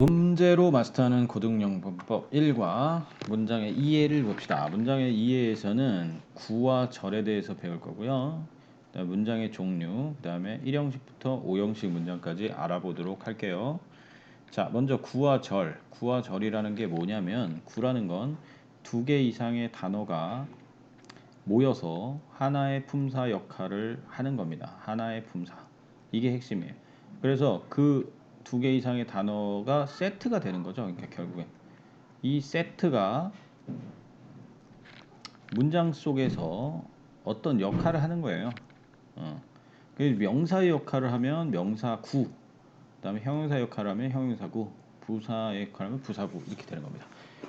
문제로 마스터하는 고등영문법 1과 문장의 이해를 봅시다. 문장의 이해에서는 구와 절에 대해서 배울 거고요. 그다음에 문장의 종류, 그 다음에 1형식부터 5형식 문장까지 알아보도록 할게요. 자, 먼저 구와 절. 구와 절이라는 게 뭐냐면 구라는 건 두 개 이상의 단어가 모여서 하나의 품사 역할을 하는 겁니다. 하나의 품사. 이게 핵심이에요. 그래서 그 두 개 이상의 단어가 세트가 되는 거죠. 그러니까 결국엔 이 세트가 문장 속에서 어떤 역할을 하는 거예요. 그 명사의 역할을 하면 명사구, 그다음에 형용사 역할을 하면 형용사구, 부사의 역할을 하면 부사구 이렇게 되는 겁니다.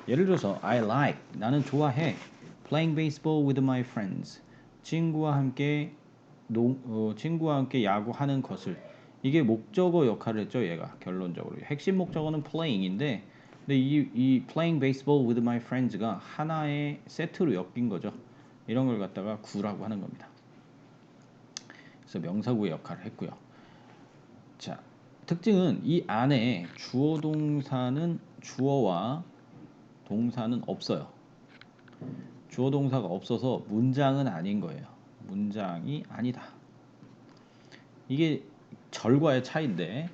예를 들어서 I like 나는 좋아해 playing baseball with my friends 친구와 함께 친구와 함께 야구하는 것을 이게 목적어 역할을 했죠. 얘가 결론적으로 핵심 목적어는 playing인데 근데 이 playing baseball with my friends가 하나의 세트로 엮인 거죠. 이런 걸 갖다가 구라고 하는 겁니다. 그래서 명사구의 역할을 했고요. 자, 특징은 이 안에 주어 동사는 주어와 동사는 없어요. 주어 동사가 없어서 문장은 아닌 거예요. 문장이 아니다. 이게 절과의 차이인데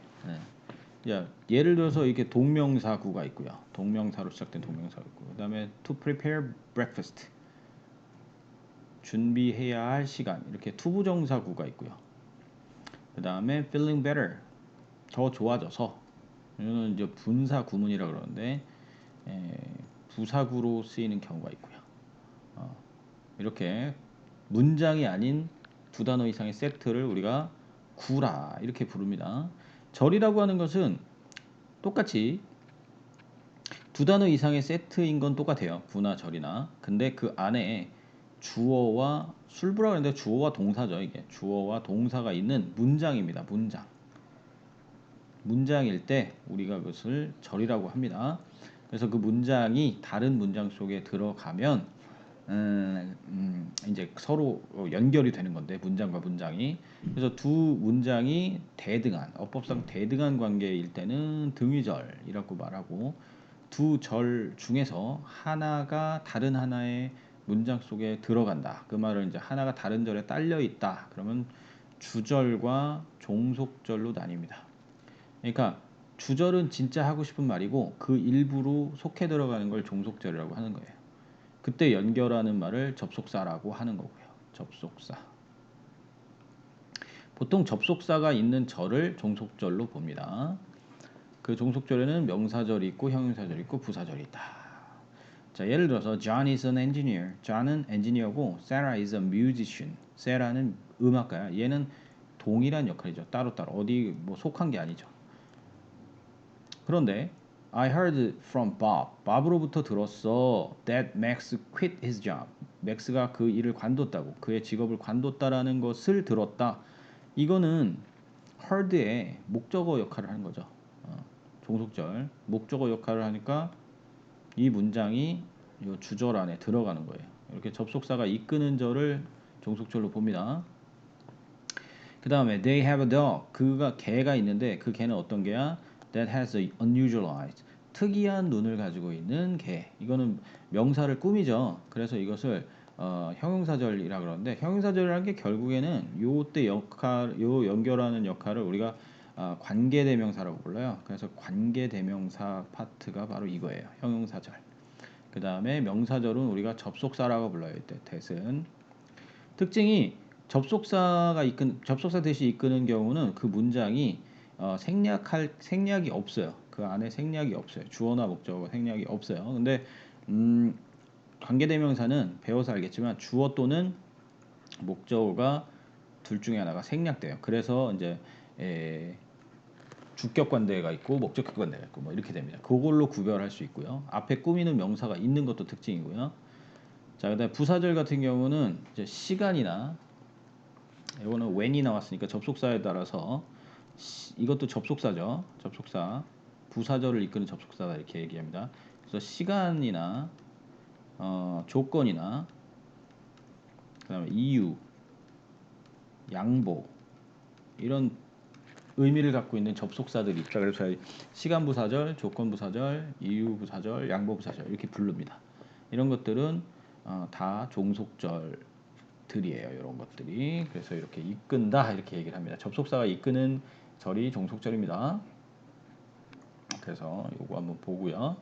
예를 들어서 이렇게 동명사구가 있고요. 동명사로 시작된 동명사가 있고 그다음에 to prepare breakfast 준비해야 할 시간 이렇게 투부정사구가 있고요. 그다음에 feeling better 더 좋아져서 이거는 이제 분사 구문이라 그러는데 부사구로 쓰이는 경우가 있고요. 이렇게 문장이 아닌 두 단어 이상의 세트를 우리가 구라 이렇게 부릅니다. 절이라고 하는 것은 똑같이 두 단어 이상의 세트인 건 똑같아요. 구나 절이나. 근데 그 안에 주어와 술부라고 하는데 주어와 동사죠. 이게 주어와 동사가 있는 문장입니다. 문장일 때 우리가 그것을 절이라고 합니다. 그래서 그 문장이 다른 문장 속에 들어가면 이제 서로 연결이 되는 건데 문장과 문장이 그래서 두 문장이 대등한 어법상 대등한 관계일 때는 등위절이라고 말하고 두 절 중에서 하나가 다른 하나의 문장 속에 들어간다. 그 말은 이제 하나가 다른 절에 딸려 있다. 그러면 주절과 종속절로 나뉩니다. 그러니까 주절은 진짜 하고 싶은 말이고 그 일부로 속해 들어가는 걸 종속절이라고 하는 거예요. 그때 연결하는 말을 접속사라고 하는 거고요. 접속사. 보통 접속사가 있는 절을 종속절로 봅니다. 그 종속절에는 명사절이 있고 형용사절이 있고 부사절이 있다. 자, 예를 들어서 John is an engineer. John은 엔지니어고 Sarah is a musician. Sarah는 음악가야. 얘는 동일한 역할이죠. 따로따로 어디 뭐 속한 게 아니죠. 그런데 I heard from Bob. Bob으로부터 들었어. That Max quit his job. 맥스가 그 일을 관뒀다고. 그의 직업을 관뒀다라는 것을 들었다. 이거는 heard의 목적어 역할을 하는 거죠. 종속절. 목적어 역할을 하니까 이 문장이 이 주절 안에 들어가는 거예요. 이렇게 접속사가 이끄는 절을 종속절로 봅니다. 그 다음에 they have a dog. 그가 개가 있는데 그 개는 어떤 개야? That has a unusual eyes. 특이한 눈을 가지고 있는 개. 이거는 명사를 꾸미죠. 그래서 이것을 형용사절이라 그러는데 형용사절이라는 게 결국에는 요때 역할, 요 연결하는 역할을 우리가 관계대명사라고 불러요. 그래서 관계대명사 파트가 바로 이거예요. 형용사절. 그 다음에 명사절은 우리가 접속사라고 불러요. 이때 that은 특징이 접속사 대신 이끄는 경우는 그 문장이 생략이 없어요. 그 안에 생략이 없어요. 주어나 목적어 생략이 없어요. 근데 관계대명사는 배워서 알겠지만 주어 또는 목적어가 둘 중에 하나가 생략돼요. 그래서 이제 주격 관대가 있고 목적격 관대가 있고 뭐 이렇게 됩니다. 그걸로 구별할 수 있고요. 앞에 꾸미는 명사가 있는 것도 특징이고요. 자, 그다음에 부사절 같은 경우는 이제 시간이나 이거는 when이 나왔으니까 접속사에 따라서 이것도 접속사죠. 접속사. 부사절을 이끄는 접속사다 이렇게 얘기합니다. 그래서 시간이나 조건이나 그다음에 이유, 양보 이런 의미를 갖고 있는 접속사들이 있다. 그래서 저희 시간부사절, 조건부사절, 이유부사절, 양보부사절 이렇게 부릅니다. 이런 것들은 다 종속절들이에요. 이런 것들이. 그래서 이렇게 이끈다 이렇게 얘기를 합니다. 접속사가 이끄는 절이 종속절입니다. 그래서 요거 한번 보고요.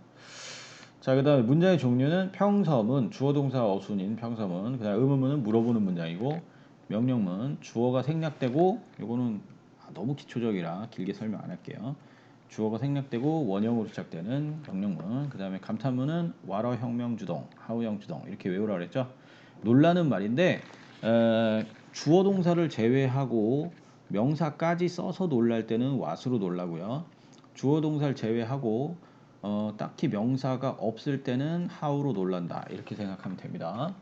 자, 그다음에 문장의 종류는 평서문, 주어동사 어순인 평서문, 그다음 의문문은 물어보는 문장이고, 명령문 주어가 생략되고, 요거는 너무 기초적이라 길게 설명 안 할게요. 주어가 생략되고 원형으로 시작되는 명령문, 그다음에 감탄문은 와러 혁명 주동, 하우형 주동 이렇게 외우라 그랬죠. 놀라는 말인데 주어 동사를 제외하고 명사까지 써서 놀랄 때는 what으로 놀라고요. 주어 동사를 제외하고 딱히 명사가 없을 때는 how로 놀란다 이렇게 생각하면 됩니다.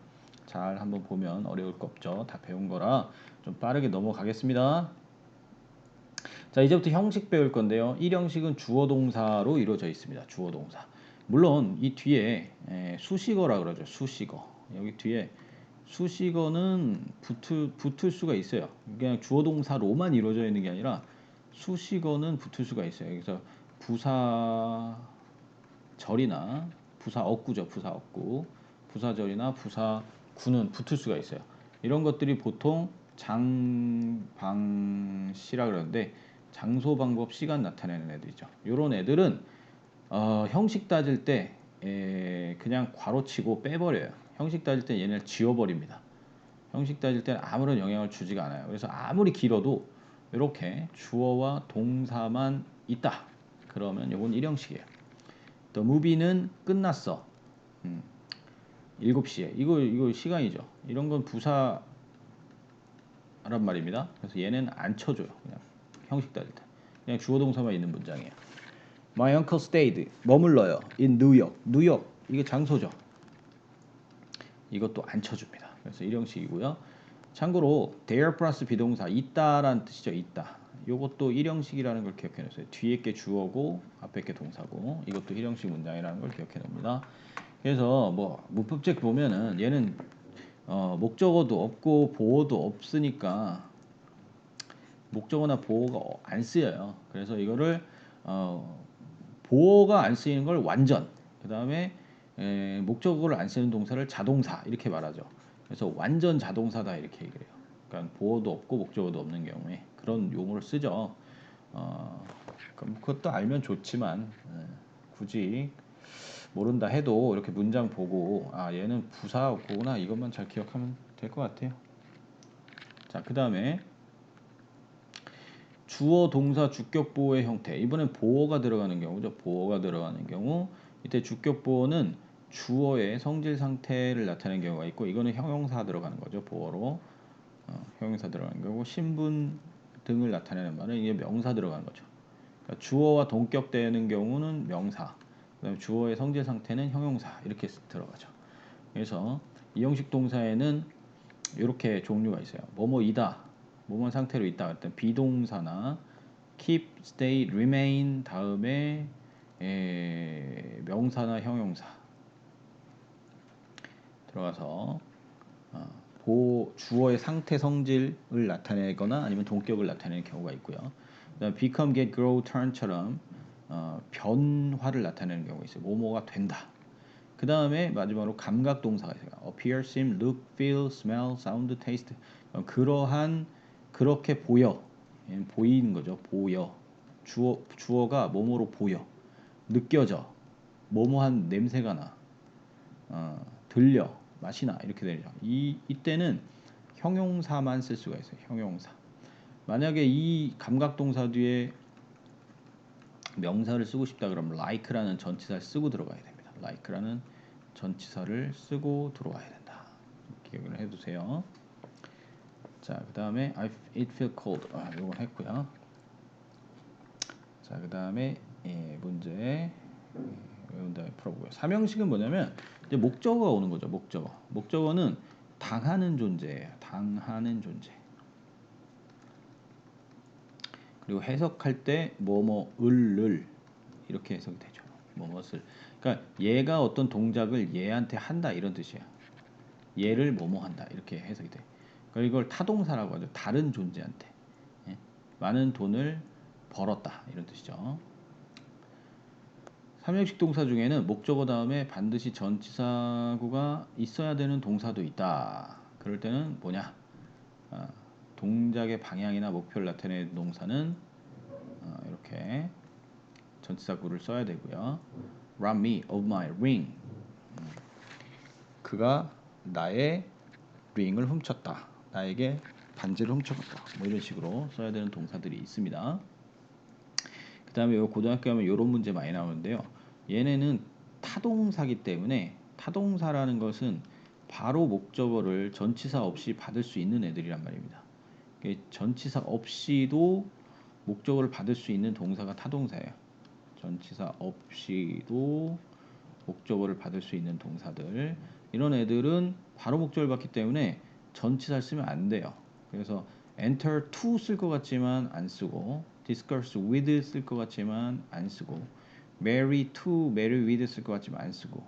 잘 한번 보면 어려울 거 없죠. 다 배운 거라 좀 빠르게 넘어가겠습니다. 자, 이제부터 형식 배울 건데요. 1형식은 주어 동사로 이루어져 있습니다. 주어 동사. 물론 이 뒤에 수식어라 그러죠. 수식어. 여기 뒤에 수식어는 붙을 수가 있어요. 그냥 주어 동사로만 이루어져 있는 게 아니라 수식어는 붙을 수가 있어요. 그래서 부사절이나 부사어구죠. 부사어구. 부사절이나 부사구는 붙을 수가 있어요. 이런 것들이 보통 장방시라 그러는데 장소, 방법, 시간 나타내는 애들이죠. 이런 애들은 형식 따질 때 그냥 괄호치고 빼버려요. 형식 따질 때 얘네를 지워버립니다. 형식 따질 때는 아무런 영향을 주지가 않아요. 그래서 아무리 길어도 이렇게 주어와 동사만 있다. 그러면 이건 1형식이에요. The movie는 끝났어. 7시에. 이거 시간이죠. 이런 건 부사란 말입니다. 그래서 얘는 안 쳐줘요. 그냥 형식 따질 때. 그냥 주어 동사만 있는 문장이에요. My uncle stayed. 머물러요. In New York. 뉴욕. 이게 장소죠. 이것도 안 쳐줍니다. 그래서 1형식이고요. 참고로 there 플러스 비동사 있다라는 뜻이죠. 있다. 이것도 1형식이라는 걸 기억해 놓으세요. 뒤에 게 주어고 앞에 게 동사고 이것도 1형식 문장이라는 걸 기억해 놓습니다. 그래서 뭐 문법책 보면은 얘는 목적어도 없고 보어도 없으니까 목적어나 보어가 안 쓰여요. 그래서 이거를 보어가 안 쓰이는 걸 완전, 그 다음에 목적어를 안 쓰는 동사를 자동사 이렇게 말하죠. 그래서 완전 자동사다 이렇게 얘기를 해요. 그러니까 보어도 없고 목적어도 없는 경우에 그런 용어를 쓰죠. 그럼 그것도 알면 좋지만 굳이 모른다 해도 이렇게 문장 보고 얘는 부사구나 이것만 잘 기억하면 될 것 같아요. 자, 그 다음에 주어, 동사, 주격 보어의 형태. 이번엔 보어가 들어가는 경우죠. 보어가 들어가는 경우 이때 주격 보어는 주어의 성질 상태를 나타내는 경우가 있고 이거는 형용사 들어가는 거죠. 보어로 형용사 들어가는 거고 신분 등을 나타내는 말은 이게 명사 들어가는 거죠. 그러니까 주어와 동격되는 경우는 명사, 그다음에 주어의 성질 상태는 형용사 이렇게 들어가죠. 그래서 이 형식 동사에는 이렇게 종류가 있어요. 뭐뭐이다, 뭐뭐 상태로 있다. 일단 비동사나 keep, stay, remain 다음에 명사나 형용사 들어가서 주어의 상태 성질을 나타내거나 아니면 동격을 나타내는 경우가 있고요. 그다음 become, get, grow, turn처럼 변화를 나타내는 경우가 있어요. 뭐뭐가 된다. 그 다음에 마지막으로 감각 동사가 있어요. appear, seem, look, feel, smell, sound, taste. 그렇게 보여. 보이는 거죠. 보여. 주어가 뭐뭐로 보여. 느껴져. 뭐뭐한 냄새가 나. 들려. 맛이 나. 이렇게 되죠. 이때는 형용사만 쓸 수가 있어요. 형용사. 만약에 이 감각 동사 뒤에 명사를 쓰고 싶다 그러면 like라는 전치사를 쓰고 들어가야 됩니다. like라는 전치사를 쓰고 들어와야 된다. 기억을 해두세요. 자, 그 다음에 it feel cold. 이건 했고요. 자, 그 다음에 문제 외운 다음에 풀어보고요. 3형식은 뭐냐면 이제 목적어가 오는 거죠. 목적어. 목적어는 당하는 존재예요. 당하는 존재. 그리고 해석할 때 뭐뭐을 이렇게 해석이 되죠. 뭐뭐을. 그러니까 얘가 어떤 동작을 얘한테 한다 이런 뜻이야. 얘를 뭐뭐 한다 이렇게 해석이 돼. 그러니까 이걸 타동사라고 하죠. 다른 존재한테 많은 돈을 벌었다 이런 뜻이죠. 삼형식 동사 중에는 목적어 다음에 반드시 전치사구가 있어야 되는 동사도 있다. 그럴 때는 뭐냐? 동작의 방향이나 목표를 나타내는 동사는 이렇게 전치사구를 써야 되고요. Rob me of my ring. 그가 나의 ring을 훔쳤다. 나에게 반지를 훔쳐갔다. 뭐 이런 식으로 써야 되는 동사들이 있습니다. 그 다음에 고등학교 가면 이런 문제 많이 나오는데요. 얘네는 타동사기 때문에 타동사라는 것은 바로 목적어를 전치사 없이 받을 수 있는 애들이란 말입니다. 전치사 없이도 목적어를 받을 수 있는 동사가 타동사예요. 전치사 없이도 목적어를 받을 수 있는 동사들, 이런 애들은 바로 목적을 받기 때문에 전치사를 쓰면 안 돼요. 그래서 enter to 쓸 것 같지만 안 쓰고, discuss with 쓸 것 같지만 안 쓰고, marry to, marry with 쓸 것 같지만 안 쓰고,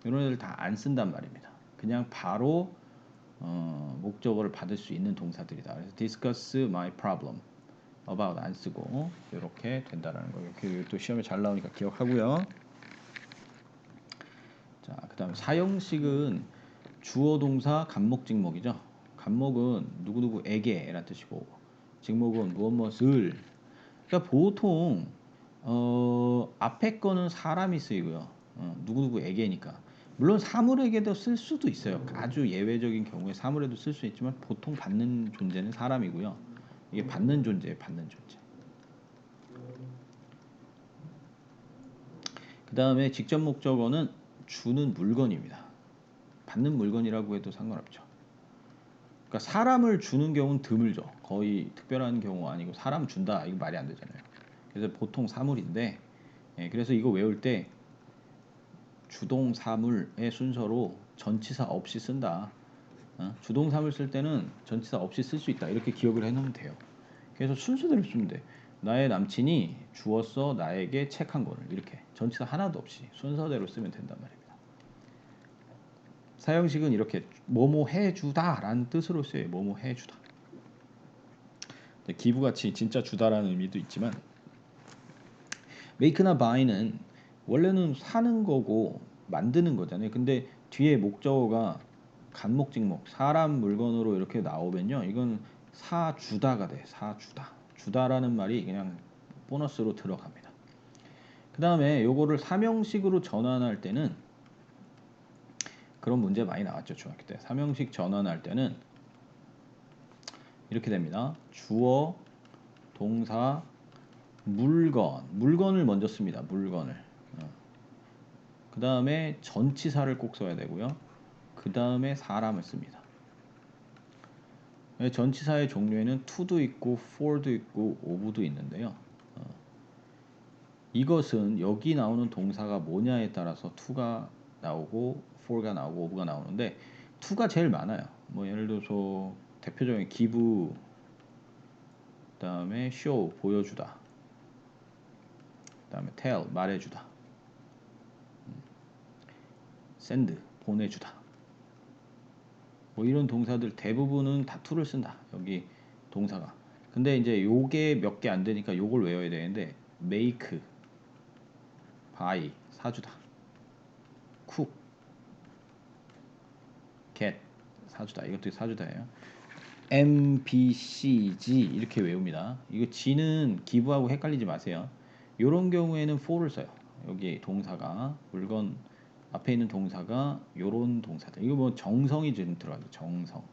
이런 애들 다 안 쓴단 말입니다. 그냥 바로 목적어를 받을 수 있는 동사들이다. 그래서 discuss my problem about 안 쓰고 이렇게 된다라는 거예요. 또 시험에 잘 나오니까 기억하고요. 자, 그다음 사형식은 주어 동사 간목 직목이죠. 간목은 누구누구에게라는 뜻이고, 직목은 무엇무엇을. 그러니까 보통 앞에 거는 사람이 쓰이고요. 누구누구에게니까. 물론 사물에게도 쓸 수도 있어요. 아주 예외적인 경우에 사물에도 쓸 수 있지만 보통 받는 존재는 사람이고요. 이게 받는 존재예요. 받는 존재. 그 다음에 직접 목적어는 주는 물건입니다. 받는 물건이라고 해도 상관없죠. 그러니까 사람을 주는 경우는 드물죠. 거의 특별한 경우 아니고 사람 준다 이거 말이 안 되잖아요. 그래서 보통 사물인데, 그래서 이거 외울 때 주동 사물의 순서로 전치사 없이 쓴다. 주동 사물 쓸 때는 전치사 없이 쓸 수 있다. 이렇게 기억을 해놓으면 돼요. 그래서 순서대로 쓰면 돼. 나의 남친이 주었어 나에게 책 한 권을, 이렇게 전치사 하나도 없이 순서대로 쓰면 된단 말입니다. 사형식은 이렇게 뭐뭐 해주다 라는 뜻으로 쓰여요. 뭐뭐 해주다. 기부같이 진짜 주다라는 의미도 있지만, make나 buy는 원래는 사는 거고 만드는 거잖아요. 근데 뒤에 목적어가 간목직목 사람 물건으로 이렇게 나오면요, 이건 사주다가 돼. 사주다. 주다라는 말이 그냥 보너스로 들어갑니다. 그 다음에 요거를 삼형식으로 전환할 때는, 그런 문제 많이 나왔죠. 중학교 때 삼형식 전환할 때는 이렇게 됩니다. 주어, 동사, 물건을 먼저 씁니다. 물건을. 그 다음에 전치사를 꼭 써야 되고요. 그 다음에 사람을 씁니다. 전치사의 종류에는 to도 있고 for도 있고 of도 있는데요. 이것은 여기 나오는 동사가 뭐냐에 따라서 to가 나오고 for가 나오고 of가 나오는데, to가 제일 많아요. 뭐 예를 들어서 대표적인 give, 그 다음에 show 보여주다, 그 다음에 tell 말해주다, send 보내주다, 뭐 이런 동사들 대부분은 다 to를 쓴다. 여기 동사가. 근데 이제 요게 몇 개 안 되니까 요걸 외워야 되는데, make buy 사주다, cook get 사주다, 이것도 사주다예요. MBCG 이렇게 외웁니다. 이거 G는 기부하고 헷갈리지 마세요. 이런 경우에는 for를 써요. 여기 동사가 물건 앞에 있는 동사가 요런 동사들. 이거 뭐 정성이 좀 들어가죠. 정성.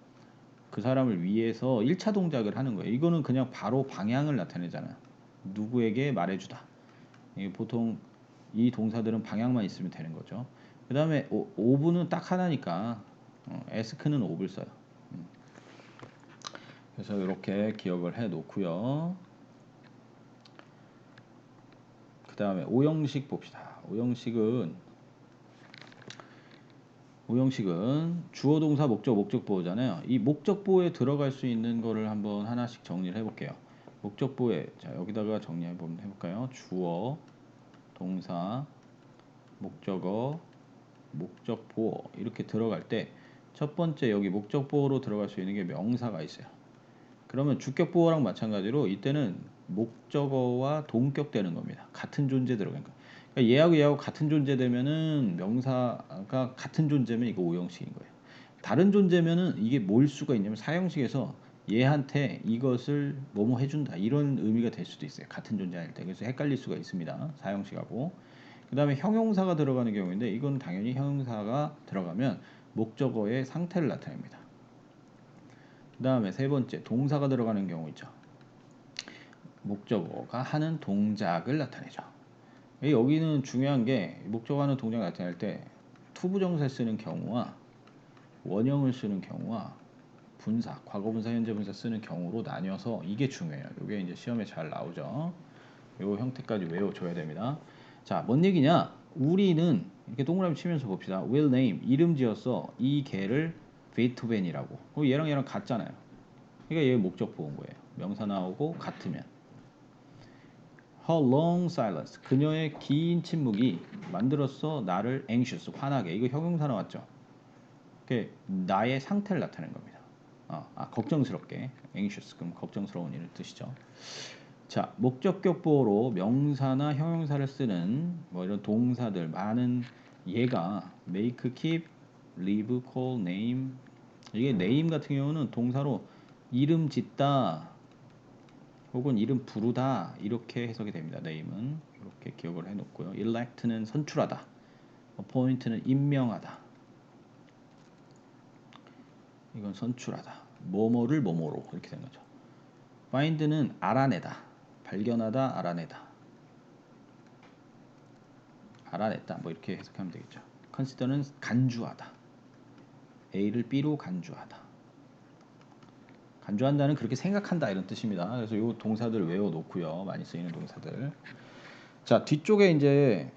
그 사람을 위해서 1차 동작을 하는 거예요. 이거는 그냥 바로 방향을 나타내잖아요. 누구에게 말해주다. 보통 이 동사들은 방향만 있으면 되는 거죠. 그 다음에 오브는 딱 하나니까 ask는 오브를 써요. 그래서 이렇게 기억을 해 놓고요. 그 다음에 오형식 봅시다. 오형식은 주어 동사 목적 목적보호잖아요. 이 목적보호에 들어갈 수 있는 거를 한번 하나씩 정리를 해볼게요. 목적보호에, 자 여기다가 정리해 보면 해볼까요? 주어 동사 목적어 목적보호 이렇게 들어갈 때 첫 번째 여기 목적보호로 들어갈 수 있는 게 명사가 있어요. 그러면 주격보호랑 마찬가지로 이때는 목적어와 동격되는 겁니다. 같은 존재 들어간 거. 그러니까 얘하고 같은 존재 되면은 명사가 같은 존재면 이거 오형식인 거예요. 다른 존재면은 이게 뭘 수가 있냐면 사형식에서 얘한테 이것을 뭐뭐 해준다 이런 의미가 될 수도 있어요. 같은 존재 할 때. 그래서 헷갈릴 수가 있습니다. 사형식하고. 그 다음에 형용사가 들어가는 경우인데 이건 당연히 형용사가 들어가면 목적어의 상태를 나타냅니다. 그 다음에 세 번째 동사가 들어가는 경우 있죠. 목적어가 하는 동작을 나타내죠. 여기는 중요한 게 목적어 하는 동작을 나타낼 때 투부정사 쓰는 경우와 원형을 쓰는 경우와 분사, 과거분사, 현재분사 쓰는 경우로 나뉘어서 이게 중요해요. 이게 이제 시험에 잘 나오죠. 이 형태까지 외워줘야 됩니다. 자, 뭔 얘기냐? 우리는 이렇게 동그라미 치면서 봅시다. will name 이름 지어서 이 개를 베토벤이라고. 얘랑 같잖아요. 그러니까 얘 목적 보은 거예요. 명사 나오고 같으면. Her long silence 그녀의 긴 침묵이 만들었어 나를 anxious 화나게. 이거 형용사 나왔죠. 나의 상태를 나타내는 겁니다. 걱정스럽게 anxious 그럼 걱정스러운 이런 뜻이죠. 자, 목적격보로 명사나 형용사를 쓰는 뭐 이런 동사들 많은 얘가 make, keep, leave, call, name 이게 name 같은 경우는 동사로 이름 짓다 혹은 이름 부르다 이렇게 해석이 됩니다. name은 이렇게 기억을 해놓고요. elect는 선출하다, appoint는 임명하다. 이건 선출하다. 뭐뭐를 뭐뭐로 이렇게 된 거죠. find는 알아내다, 발견하다, 알아내다, 알아냈다. 뭐 이렇게 해석하면 되겠죠. consider는 간주하다. A를 B로 간주하다. 간주한다는 그렇게 생각한다 이런 뜻입니다. 그래서 이 동사들 외워놓고요. 많이 쓰이는 동사들. 자, 뒤쪽에 이제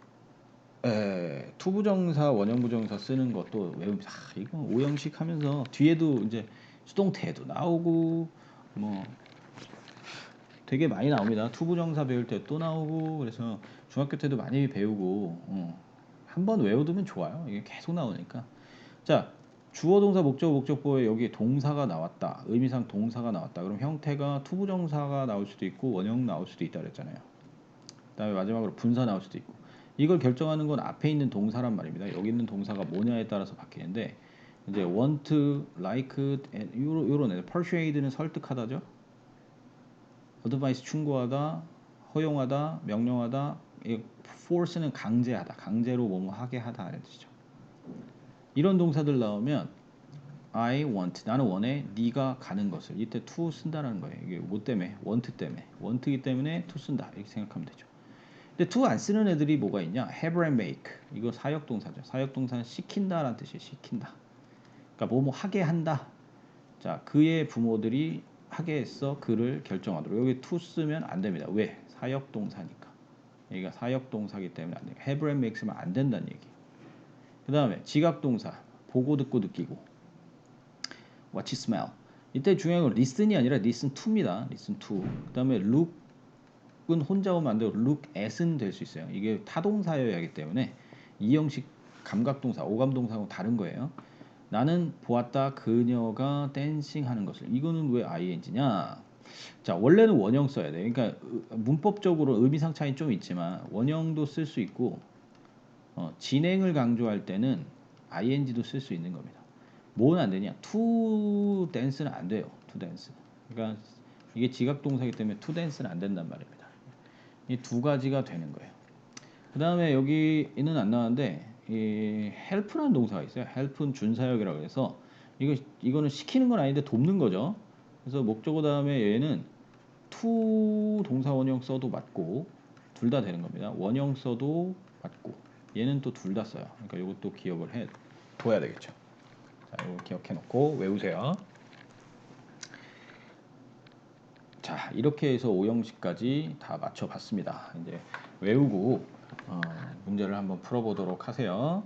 투부정사, 원형부정사 쓰는 것도 외웁니다. 이거 오형식 하면서 뒤에도 이제 수동태도 나오고 뭐 되게 많이 나옵니다. 투부정사 배울 때 또 나오고 그래서 중학교 때도 많이 배우고 한번 외워두면 좋아요. 이게 계속 나오니까. 자, 주어 동사 목적어 목적보에 여기 동사가 나왔다. 의미상 동사가 나왔다. 그럼 형태가 투부정사가 나올 수도 있고 원형 나올 수도 있다 그랬잖아요. 그다음에 마지막으로 분사 나올 수도 있고. 이걸 결정하는 건 앞에 있는 동사란 말입니다. 여기 있는 동사가 뭐냐에 따라서 바뀌는데 이제 want, like, 요런 애. persuade는 설득하다죠. advice 충고하다, 허용하다, 명령하다. force는 강제하다, 강제로 뭐뭐 하게 하다 이런 뜻이죠. 이런 동사들 나오면 I want 나는 원해 네가 가는 것을 이때 to 쓴다는 거예요. 이게 뭐 때문에 want 때문에 want이기 때문에 to 쓴다 이렇게 생각하면 되죠. 근데 to 안 쓰는 애들이 뭐가 있냐? have and make 이거 사역동사죠. 사역동사는 시킨다라는 뜻이에요. 시킨다. 그러니까 뭐뭐 하게 한다. 자, 그의 부모들이 하게 했어 그를 결정하도록. 여기 to 쓰면 안 됩니다. 왜? 사역동사니까. 여기가 사역동사기 때문에 안 돼요. have and make 쓰면 안 된다는 얘기. 그 다음에 지각동사 보고 듣고 느끼고 watch, smell. 이때 중요한 건 listen이 아니라 listen to입니다. listen to. 그 다음에 look은 혼자 오면 안 되고 look at은 될 수 있어요. 이게 타동사여야 하기 때문에 이 형식 감각동사, 오감동사하고 다른 거예요. 나는 보았다 그녀가 댄싱 하는 것을. 이거는 왜 ing냐? 자, 원래는 원형 써야 돼. 그러니까 문법적으로 의미상 차이 좀 있지만 원형도 쓸 수 있고 진행을 강조할 때는 ing도 쓸 수 있는 겁니다. 뭐는 안 되냐? to dance는 안 돼요. to dance. 그러니까 이게 지각동사이기 때문에 to dance는 안 된단 말입니다. 이 두 가지가 되는 거예요. 그 다음에 여기는 안 나왔는데 이 help라는 동사가 있어요. help는 준사역이라고 해서 이거는 시키는 건 아닌데 돕는 거죠. 그래서 목적어 다음에 얘는 to 동사 원형 써도 맞고 둘 다 되는 겁니다. 원형 써도 맞고 얘는 또 둘 다 써요. 그러니까 이것도 기억을 해 둬야 되겠죠. 자, 이거 기억해 놓고 외우세요. 자, 이렇게 해서 5형식까지 다 맞춰봤습니다. 이제 외우고 문제를 한번 풀어보도록 하세요.